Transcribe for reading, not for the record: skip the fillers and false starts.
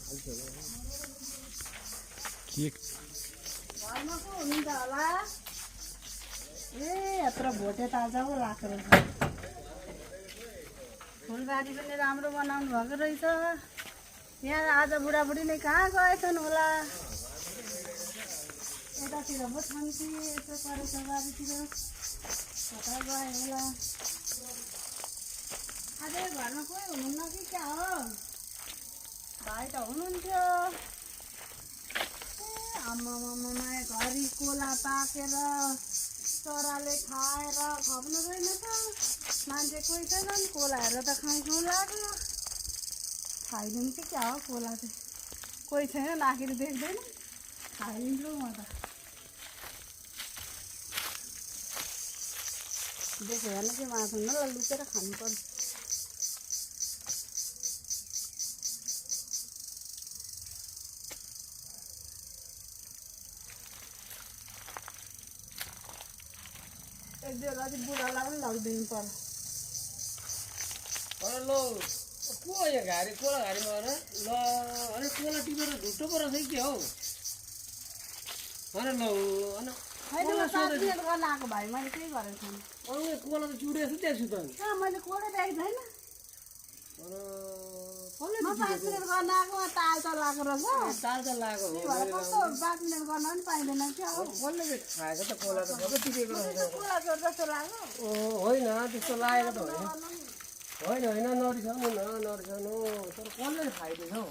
के घरमा पो हुनुहुन्छ होला ए यत्रो भोटे ताजा पो लाग्छ रहेछ फुलबारी पनि राम्रो बनाउनु भएको रहेछ यहाँ आज बुढाबुढी नै कहाँ गएछन् होला यतातिर पो छन् कि यसो परेछ बारीतिर कता गए होला आज घरमा कोही हुनुहुन्न कि क्या हो भाइ त हुनुहुन्थ्यो आमामामा घरि कोला पाकेर चराले खाएर खप्नु छैन त मान्छे कोही छैनन् कोलाहरू त खाउँ लाग्यो खाइदिउँ कि क्या हो कोला चाहिँ कोही छैन आखिर देख्दैन खाइदिन्छु म त देख्यो भने के माथि न ल लुकेर खानु पर्छ एक दुई राति बुढालाई पनि लगिदिनु पर्छ ल को यहाँ घारी कोला घारीमा ल अरे कोला टिपेर झुट्टो पो रहेछ के हौ अरे ल होइन होइन म 7 मिनट गर्न आएको भाइ मैले केही गरेको छैन अरू कोला त चुडेको छु त्यहाँ छु त कहाँ मैले कोडै देखेको छैन कसले म 5 मिनट गर्न आएको ताल त लागेको रहेछ ताल त लागेको हो भरे कस्तो 5 मिनट गर्न पनि पाइँदैन क्या हो कसले खाएको त कोला त सबै टिपेको रहेछ कोला चोर जस्तो लाग्यो होइन त्यस्तो लागेको त होइन होइन नरिसाउनु न नरिसाउनु तर कसले खाइदिन्छ हौ